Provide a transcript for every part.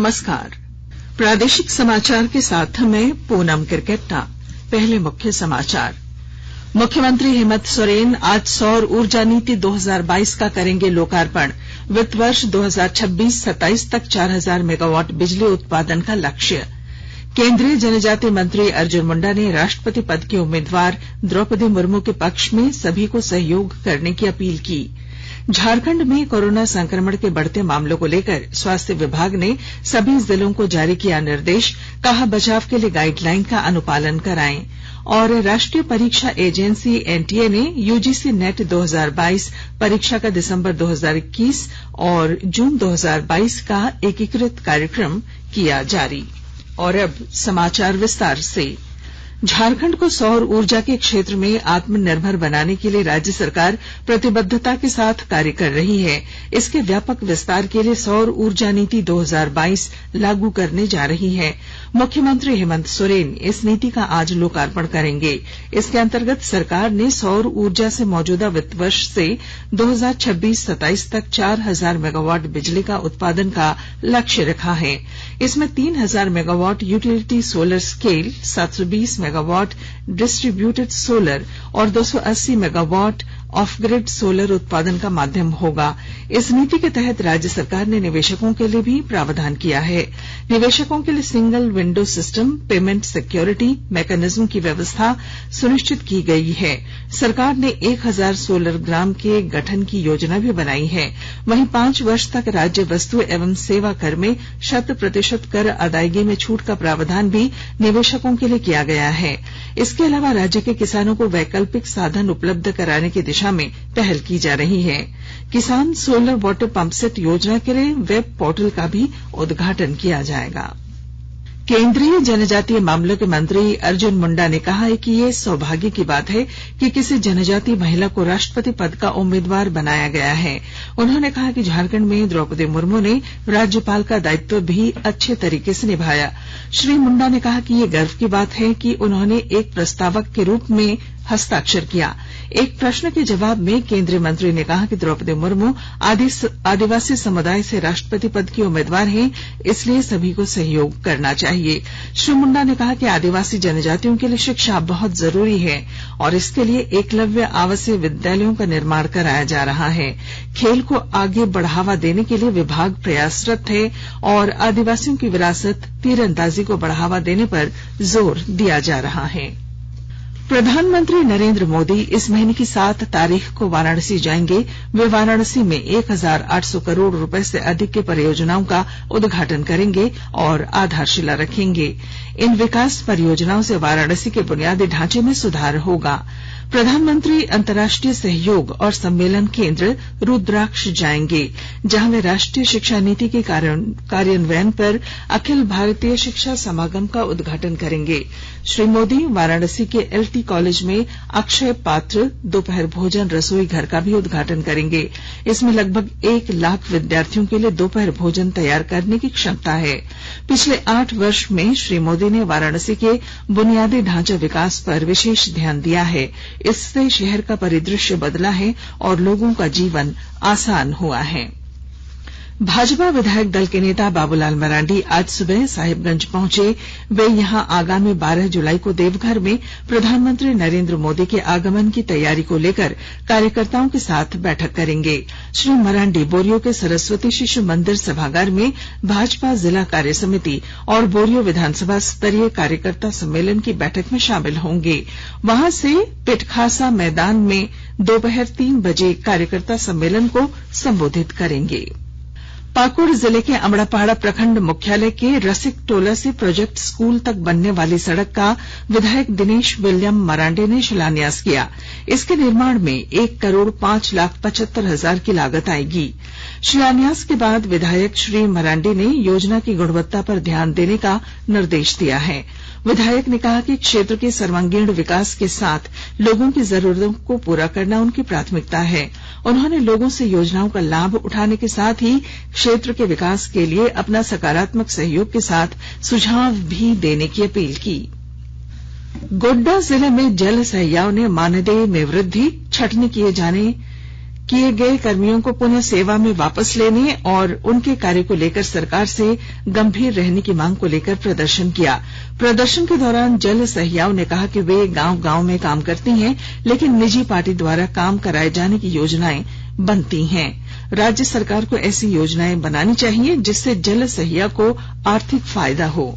नमस्कार। प्रादेशिक समाचार के साथ मैं पूनम किरकेट्टा। पहले मुख्य समाचार। मुख्यमंत्री हेमंत सोरेन आज सौर ऊर्जा नीति 2022 का करेंगे लोकार्पण। वित्त वर्ष 2026-27 तक 4000 मेगावाट बिजली उत्पादन का लक्ष्य। केंद्रीय जनजातीय मंत्री अर्जुन मुंडा ने राष्ट्रपति पद की उम्मीदवार द्रौपदी मुर्मू के पक्ष में सभी को सहयोग करने की अपील की। झारखंड में कोरोना संक्रमण के बढ़ते मामलों को लेकर स्वास्थ्य विभाग ने सभी जिलों को जारी किया निर्देश। कहा बचाव के लिए गाइडलाइन का अनुपालन कराएं। और राष्ट्रीय परीक्षा एजेंसी एनटीए ने यूजीसी नेट 2022 परीक्षा का दिसंबर 2021 और जून 2022 का एकीकृत कार्यक्रम किया जारी। और अब समाचार विस्तार से। झारखंड को सौर ऊर्जा के क्षेत्र में आत्मनिर्भर बनाने के लिए राज्य सरकार प्रतिबद्धता के साथ कार्य कर रही है। इसके व्यापक विस्तार के लिए सौर ऊर्जा नीति 2022 लागू करने जा रही है। मुख्यमंत्री हेमंत सोरेन इस नीति का आज लोकार्पण करेंगे। इसके अंतर्गत सरकार ने सौर ऊर्जा से मौजूदा वित्त वर्ष से 2026-27 तक 4000 मेगावाट बिजली का उत्पादन का लक्ष्य रखा है। इसमें 3000 megawatt utility solar scale, 720 megawatt distributed solar और 280 मेगावाट ऑफ ग्रिड सोलर उत्पादन का माध्यम होगा। इस नीति के तहत राज्य सरकार ने निवेशकों के लिए भी प्रावधान किया है। निवेशकों के लिए single window system, payment security mechanism की व्यवस्था सुनिश्चित की गई है। सरकार ने 1000 सोलर ग्राम के गठन की योजना भी बनाई है। वहीं 5 वर्ष तक राज्य वस्तु एवं सेवा कर में 100% कर अदायगी में छूट का प्रावधान भी निवेशकों के लिए किया गया है। इसके अलावा राज्य के किसानों को वैकल्पिक साधन उपलब्ध कराने की दिशा में पहल की जा रही है। किसान सोलर वाटर पंप सेट योजना के लिए वेब पोर्टल का भी उद्घाटन किया जाएगा। केंद्रीय जनजातीय मामलों के मंत्री अर्जुन मुंडा ने कहा है कि ये सौभाग्य की बात है कि किसी जनजातीय महिला को राष्ट्रपति पद का उम्मीदवार बनाया गया है। उन्होंने कहा कि झारखंड में द्रौपदी मुर्मू ने राज्यपाल का दायित्व भी अच्छे तरीके से निभाया। श्री मुंडा ने कहा कि ये गर्व की बात है कि उन्होंने एक प्रस्तावक के रूप में हस्ताक्षर किया। एक प्रश्न के जवाब में केंद्रीय मंत्री ने कहा कि द्रौपदी मुर्मू आदिवासी समुदाय से राष्ट्रपति पद की उम्मीदवार हैं, इसलिए सभी को सहयोग करना चाहिए। श्री मुंडा ने कहा कि आदिवासी जनजातियों के लिए शिक्षा बहुत जरूरी है और इसके लिए एकलव्य आवासीय विद्यालयों का निर्माण कराया जा रहा है। खेल को आगे बढ़ावा देने के लिए विभाग प्रयासरत है और आदिवासियों की विरासत तीरंदाजी को बढ़ावा देने पर जोर दिया जा रहा है। प्रधानमंत्री नरेंद्र मोदी इस महीने की 7 तारीख को वाराणसी जाएंगे। वे वाराणसी में 1800 करोड़ रुपए से अधिक की परियोजनाओं का उद्घाटन करेंगे और आधारशिला रखेंगे। इन विकास परियोजनाओं से वाराणसी के बुनियादी ढांचे में सुधार होगा। प्रधानमंत्री अंतर्राष्ट्रीय सहयोग और सम्मेलन केंद्र रुद्राक्ष जाएंगे, जहां वे राष्ट्रीय शिक्षा नीति के कार्यान्वयन पर अखिल भारतीय शिक्षा समागम का उद्घाटन करेंगे। श्री मोदी वाराणसी के एलटी कॉलेज में अक्षय पात्र दोपहर भोजन रसोई घर का भी उद्घाटन करेंगे। इसमें लगभग 1 लाख विद्यार्थियों के लिए दोपहर भोजन तैयार करने की क्षमता है। पिछले 8 वर्ष में श्री मोदी ने वाराणसी के बुनियादी ढांचा विकास पर विशेष ध्यान दिया है। इससे शहर का परिदृश्य बदला है और लोगों का जीवन आसान हुआ है। भाजपा विधायक दल के नेता बाबूलाल मरांडी आज सुबह साहिबगंज पहुंचे। वे यहां आगामी 12 जुलाई को देवघर में प्रधानमंत्री नरेंद्र मोदी के आगमन की तैयारी को लेकर कार्यकर्ताओं के साथ बैठक करेंगे। श्री मरांडी बोरियो के सरस्वती शिशु मंदिर सभागार में भाजपा जिला कार्य समिति और बोरियो विधानसभा स्तरीय कार्यकर्ता सम्मेलन की बैठक में शामिल होंगे। वहां से पिटखासा मैदान में दोपहर 3 बजे कार्यकर्ता सम्मेलन को संबोधित करेंगे। पाकुड़ जिले के अमड़ापहाड़ा प्रखंड मुख्यालय के रसिक टोला से प्रोजेक्ट स्कूल तक बनने वाली सड़क का विधायक दिनेश विलियम मरांडे ने शिलान्यास किया। इसके निर्माण में 1,05,75,000 की लागत आएगी। शिलान्यास के बाद विधायक श्री मरांडी ने योजना की गुणवत्ता पर ध्यान देने का निर्देश दिया है। विधायक ने कहा कि क्षेत्र के सर्वांगीण विकास के साथ लोगों की जरूरतों को पूरा करना उनकी प्राथमिकता है। उन्होंने लोगों से योजनाओं का लाभ उठाने के साथ ही क्षेत्र के विकास के लिए अपना सकारात्मक सहयोग के साथ सुझाव भी देने की अपील की। गोड्डा जिले में जल सहियाव ने मानदेय में वृद्धि, छटनी किए जाने किए गए कर्मियों को पुनः सेवा में वापस लेने और उनके कार्य को लेकर सरकार से गंभीर रहने की मांग को लेकर प्रदर्शन किया। प्रदर्शन के दौरान जल सहियाओं ने कहा कि वे गांव गांव में काम करती हैं, लेकिन निजी पार्टी द्वारा काम कराए जाने की योजनाएं बनती हैं। राज्य सरकार को ऐसी योजनाएं बनानी चाहिए जिससे जल सहिया को आर्थिक फायदा हो।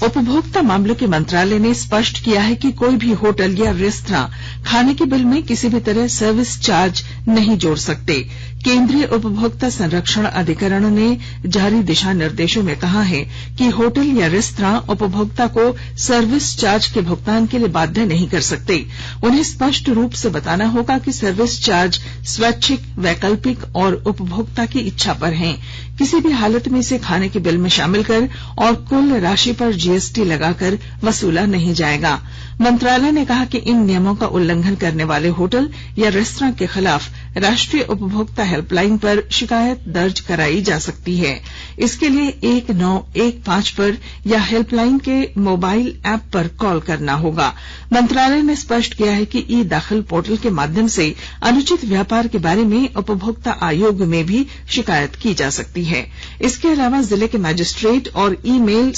उपभोक्ता मामलों के मंत्रालय ने स्पष्ट किया है कि कोई भी होटल या रेस्तरां खाने के बिल में किसी भी तरह सर्विस चार्ज नहीं जोड़ सकते। केंद्रीय उपभोक्ता संरक्षण अधिकरण ने जारी दिशा निर्देशों में कहा है कि होटल या रेस्तरां उपभोक्ता को सर्विस चार्ज के भुगतान के लिए बाध्य नहीं कर सकते। उन्हें स्पष्ट रूप से बताना होगा कि सर्विस चार्ज स्वैच्छिक, वैकल्पिक और उपभोक्ता की इच्छा पर हैं। किसी भी हालत में इसे खाने के बिल में शामिल कर और कुल राशि पर जीएसटी लगाकर वसूला नहीं जाएगा। मंत्रालय ने कहा कि इन नियमों का उल्लंघन करने वाले होटल या रेस्तरां के खिलाफ राष्ट्रीय उपभोक्ता हेल्पलाइन पर शिकायत दर्ज कराई जा सकती है। इसके लिए 1915 पर या हेल्पलाइन के मोबाइल ऐप पर कॉल करना होगा। मंत्रालय ने स्पष्ट किया है कि ई दाखिल पोर्टल के माध्यम से अनुचित व्यापार के बारे में उपभोक्ता आयोग में भी शिकायत की जा सकती है। इसके अलावा जिले के मजिस्ट्रेट और ईमेल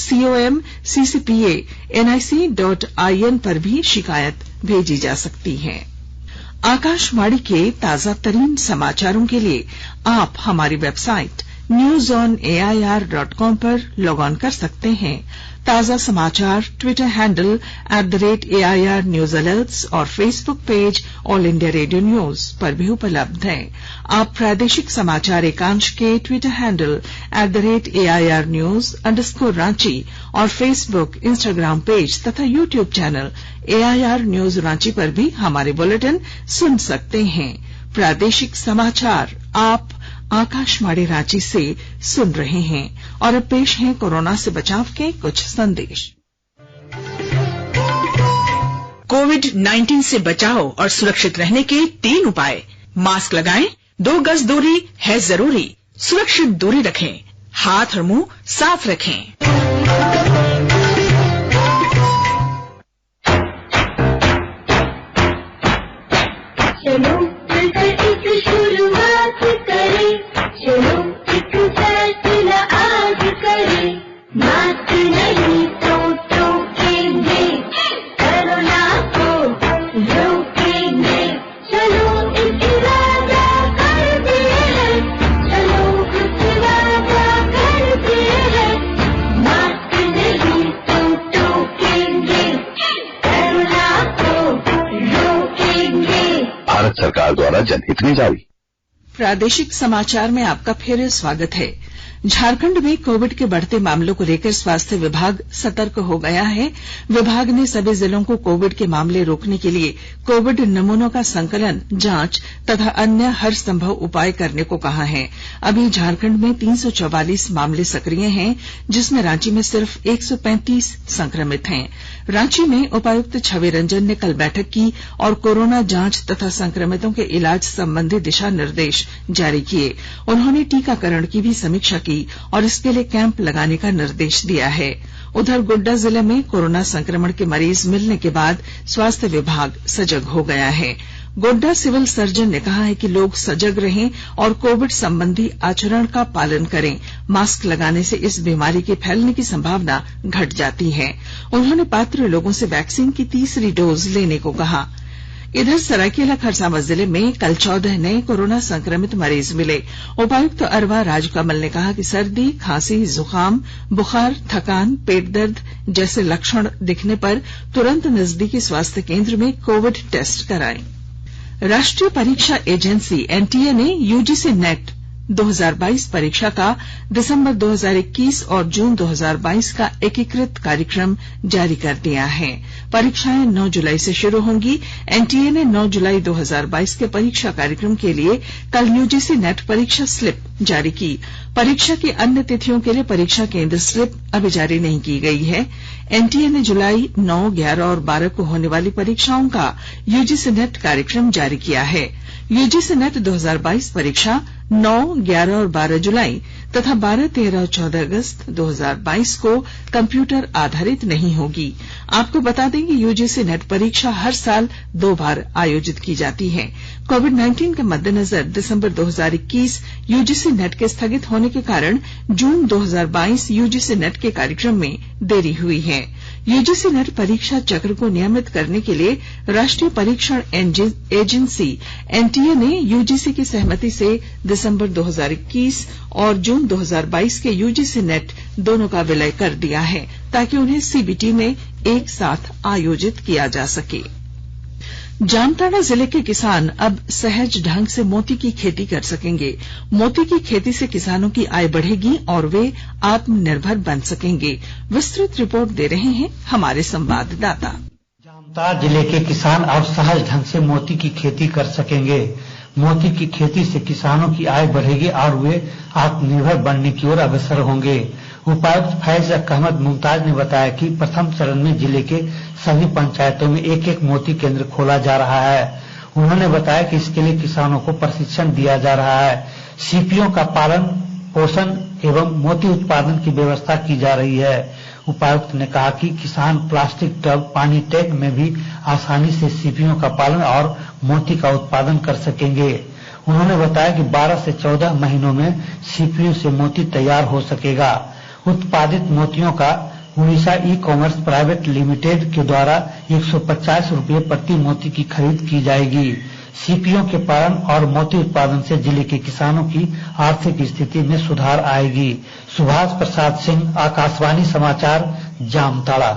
comccpa.nic.in पर भी शिकायत भेजी जा सकती है। आकाशवाणी के ताजा तरीन समाचारों के लिए आप हमारी वेबसाइट newsonair.com पर लॉग ऑन कर सकते हैं। ताजा समाचार Twitter handle @AIR news alerts और Facebook page All India Radio News पर भी उपलब्ध हैं। आप प्रादेशिक समाचार एकांश के ट्विटर हैंडल @AIR न्यूज_रांची और फेसबुक, इंस्टाग्राम पेज तथा YouTube channel AIR news Ranchi पर भी हमारे बुलेटिन सुन सकते हैं। प्रादेशिक समाचार आप आकाशवाणी रांची से सुन रहे हैं और अब पेश हैं कोरोना से बचाव के कुछ संदेश। कोविड-19 से बचाव और सुरक्षित रहने के 3 उपाय। मास्क लगाएं, 2 गज दूरी है जरूरी, सुरक्षित दूरी रखें, हाथ और मुंह साफ रखें। चलो मिलकर एक शुरुआत करें, चलो एक फैसला आज करें। मास्क नहीं तो टोकेंगे, कोरोना को रोकेंगे। चलो एक वादा करते हैं, चलो कुछ वादा करते हैं। मास्क नहीं तो टोकेंगे, कोरोना को रोकेंगे। भारत सरकार द्वारा जनहित में जारी। प्रादेशिक समाचार में आपका फिर स्वागत है। झारखंड में कोविड के बढ़ते मामलों को लेकर स्वास्थ्य विभाग सतर्क हो गया है। विभाग ने सभी जिलों को कोविड के मामले रोकने के लिए कोविड नमूनों का संकलन, जांच तथा अन्य हर संभव उपाय करने को कहा है। अभी झारखंड में 344 मामले सक्रिय हैं, जिसमें रांची में सिर्फ 135 संक्रमित हैं। रांची में उपायुक्त छवि रंजन ने कल बैठक की और कोरोना जांच तथा संक्रमितों के इलाज संबंधी दिशा निर्देश जारी किए। उन्होंने टीकाकरण की भी समीक्षा की और इसके लिए कैंप लगाने का निर्देश दिया है। उधर गोड्डा जिले में कोरोना संक्रमण के मरीज मिलने के बाद स्वास्थ्य विभाग सजग हो गया है। गोड्डा सिविल सर्जन ने कहा है कि लोग सजग रहें और कोविड संबंधी आचरण का पालन करें। मास्क लगाने से इस बीमारी के फैलने की संभावना घट जाती है। उन्होंने पात्र लोगों से वैक्सीन की 3री डोज लेने को कहा। इधर सरायकेला खरसावां जिले में कल 14 नए कोरोना संक्रमित मरीज मिले। उपायुक्त अरवा राजकमल ने कहा कि सर्दी, खांसी, जुकाम, बुखार, थकान, पेट दर्द जैसे लक्षण दिखने पर तुरंत नजदीकी स्वास्थ्य केंद्र में कोविड टेस्ट कराएं। राष्ट्रीय परीक्षा एजेंसी एनटीए ने यूजीसी नेट 2022 परीक्षा का दिसंबर 2021 और जून 2022 का एकीकृत कार्यक्रम जारी कर दिया है। परीक्षाएं 9 जुलाई से शुरू होंगी। एनटीए ने 9 जुलाई 2022 के परीक्षा कार्यक्रम के लिए कल यूजीसी नेट परीक्षा स्लिप जारी की। परीक्षा की अन्य तिथियों के लिए परीक्षा केंद्र स्लिप अभी जारी नहीं की गई है। एनटीए ने जुलाई 9, 11 और 12 को होने वाली परीक्षाओं का यूजीसी नेट कार्यक्रम जारी किया है। यूजीसी नेट 2022 परीक्षा 9, 11 और 12 जुलाई तथा 12, 13 और 14 अगस्त 2022 को कंप्यूटर आधारित नहीं होगी। आपको बता दें कि यूजीसी नेट परीक्षा हर साल 2 बार आयोजित की जाती है। कोविड-19 के मद्देनजर दिसंबर 2021 यूजीसी नेट के स्थगित होने के कारण जून 2022 यूजीसी नेट के कार्यक्रम में देरी हुई है। यूजीसी नेट परीक्षा चक्र को नियमित करने के लिए राष्ट्रीय परीक्षण एजेंसी एनटीए ने यूजीसी की सहमति से दिसंबर 2021 और जून 2022 के यूजीसी नेट दोनों का विलय कर दिया है ताकि उन्हें सीबीटी में एक साथ आयोजित किया जा सके। जामताड़ा जिले के किसान अब सहज ढंग से मोती की खेती कर सकेंगे। मोती की खेती से किसानों की आय बढ़ेगी और वे आत्मनिर्भर बन सकेंगे। विस्तृत रिपोर्ट दे रहे हैं हमारे संवाददाता। जामताड़ा जिले के किसान अब सहज ढंग से मोती की खेती कर सकेंगे। मोती की खेती से किसानों की आय बढ़ेगी और वे आत्मनिर्भर बनने की ओर अग्रसर होंगे। उपायुक्त फैज अहमद मुमताज ने बताया कि प्रथम चरण में जिले के सभी पंचायतों में एक मोती केंद्र खोला जा रहा है। उन्होंने बताया कि इसके लिए किसानों को प्रशिक्षण दिया जा रहा है। सीपीओ का पालन पोषण एवं मोती उत्पादन की व्यवस्था की जा रही है। उपायुक्त ने कहा कि किसान प्लास्टिक टब पानी टैंक में भी आसानी से सीपीओ का पालन और मोती का उत्पादन कर सकेंगे। उन्होंने बताया कि 12 से 14 महीनों में सीपीओ से मोती तैयार हो सकेगा। उत्पादित मोतियों का Orissa e commerce private limited के द्वारा 150 रुपये प्रति मोती की खरीद की जाएगी। सीपीओ के पालन और मोती उत्पादन से जिले के किसानों की आर्थिक स्थिति में सुधार आएगी। सुभाष प्रसाद सिंह, आकाशवाणी समाचार, जामताड़ा।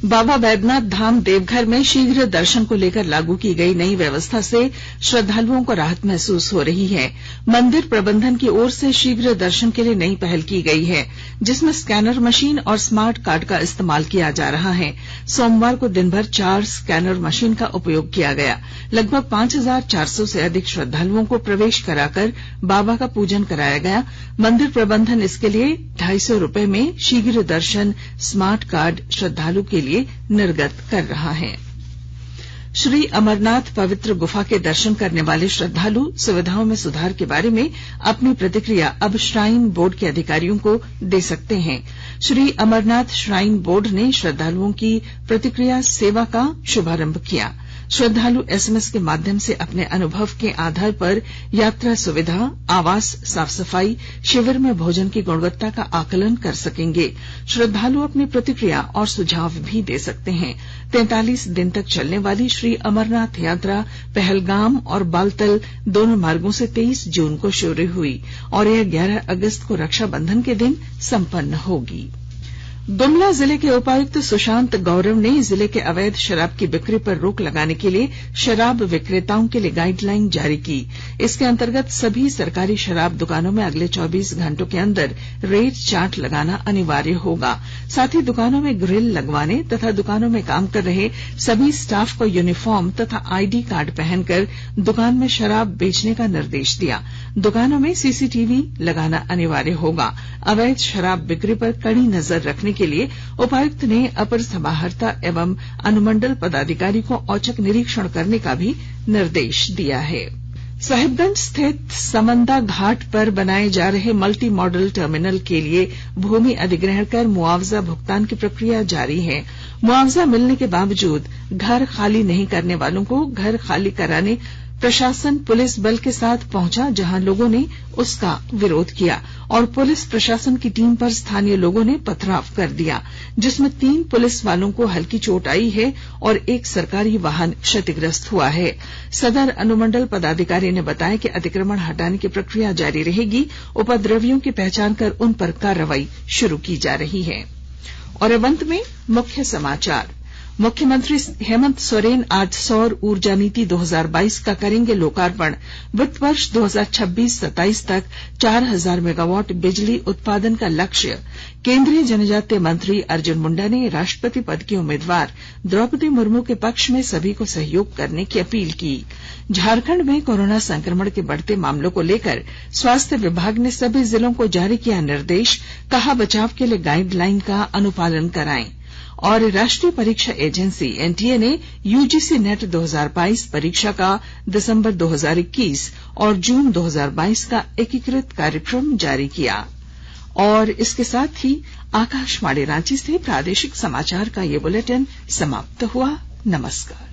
बाबा बैद्यनाथ धाम देवघर में शीघ्र दर्शन को लेकर लागू की गई नई व्यवस्था से श्रद्धालुओं को राहत महसूस हो रही है। मंदिर प्रबंधन की ओर से शीघ्र दर्शन के लिए नई पहल की गई है, जिसमें स्कैनर मशीन और स्मार्ट कार्ड का इस्तेमाल किया जा रहा है। सोमवार को दिन भर 4 स्कैनर मशीन का उपयोग किया गया। लगभग 5400 से अधिक श्रद्धालुओं को प्रवेश कराकर बाबा का पूजन कराया गया। मंदिर प्रबंधन इसके लिए 250 रुपए में शीघ्र दर्शन स्मार्ट कार्ड श्रद्धालु के लिए निर्गत कर रहा है। श्री अमरनाथ पवित्र गुफा के दर्शन करने वाले श्रद्धालु सुविधाओं में सुधार के बारे में अपनी प्रतिक्रिया अब श्राइन बोर्ड के अधिकारियों को दे सकते हैं। श्री अमरनाथ श्राइन बोर्ड ने श्रद्धालुओं की प्रतिक्रिया सेवा का शुभारंभ किया। श्रद्धालु एसएमएस के माध्यम से अपने अनुभव के आधार पर यात्रा सुविधा, आवास, साफ सफाई, शिविर में भोजन की गुणवत्ता का आकलन कर सकेंगे। श्रद्धालु अपनी प्रतिक्रिया और सुझाव भी दे सकते हैं। 43 दिन तक चलने वाली श्री अमरनाथ यात्रा पहलगाम और बालतल दोनों मार्गों से 23 जून को शुरू हुई और यह 11 अगस्त को रक्षाबंधन के दिन संपन्न होगी। गुमला जिले के उपायुक्त सुशांत गौरव ने जिले के अवैध शराब की बिक्री पर रोक लगाने के लिए शराब विक्रेताओं के लिए गाइडलाइन जारी की। इसके अंतर्गत सभी सरकारी शराब दुकानों में अगले 24 घंटों के अंदर रेट चार्ट लगाना अनिवार्य होगा। साथ ही दुकानों में ग्रिल लगवाने तथा दुकानों में काम कर रहे सभी स्टाफ को यूनिफॉर्म तथा आईडी कार्ड पहनकर दुकान में शराब बेचने का निर्देश दिया। दुकानों में सीसीटीवी लगाना अनिवार्य होगा। अवैध शराब बिक्री पर कड़ी नजर रखने के लिए उपायुक्त ने अपर समाहर्ता एवं अनुमंडल पदाधिकारी को औचक निरीक्षण करने का भी निर्देश दिया है। साहिबगंज स्थित समंदा घाट पर बनाए जा रहे मल्टी मॉडल टर्मिनल के लिए भूमि अधिग्रहण कर मुआवजा भुगतान की प्रक्रिया जारी है। मुआवजा मिलने के बावजूद घर खाली नहीं करने वालों को घर खाली कराने प्रशासन पुलिस बल के साथ पहुंचा, जहां लोगों ने उसका विरोध किया और पुलिस प्रशासन की टीम पर स्थानीय लोगों ने पथराव कर दिया, जिसमें 3 पुलिस वालों को हल्की चोट आई है और एक सरकारी वाहन क्षतिग्रस्त हुआ है। सदर अनुमंडल पदाधिकारी ने बताया कि अतिक्रमण हटाने की प्रक्रिया जारी रहेगी। उपद्रवियों की पहचान कर उन पर कार्रवाई शुरू की जा रही है। और अब अंत में मुख्य समाचार। मुख्यमंत्री हेमंत सोरेन आज सौर ऊर्जा नीति 2022 का करेंगे लोकार्पण। वित्त वर्ष 2026-27 तक 4000 मेगावाट बिजली उत्पादन का लक्ष्य। केंद्रीय जनजातीय मंत्री अर्जुन मुंडा ने राष्ट्रपति पद की उम्मीदवार द्रौपदी मुर्मू के पक्ष में सभी को सहयोग करने की अपील की। झारखंड में कोरोना संक्रमण के बढ़ते मामलों को लेकर स्वास्थ्य विभाग ने सभी जिलों को जारी किया निर्देश, कहा बचाव के लिए गाइडलाइन का अनुपालन कराएं। और राष्ट्रीय परीक्षा एजेंसी एनटीए ने यूजीसी नेट 2022 परीक्षा का दिसंबर 2021 और जून 2022 का एकीकृत कार्यक्रम जारी किया। और इसके साथ ही आकाशवाणी रांची से प्रादेशिक समाचार का ये बुलेटिन समाप्त हुआ। नमस्कार।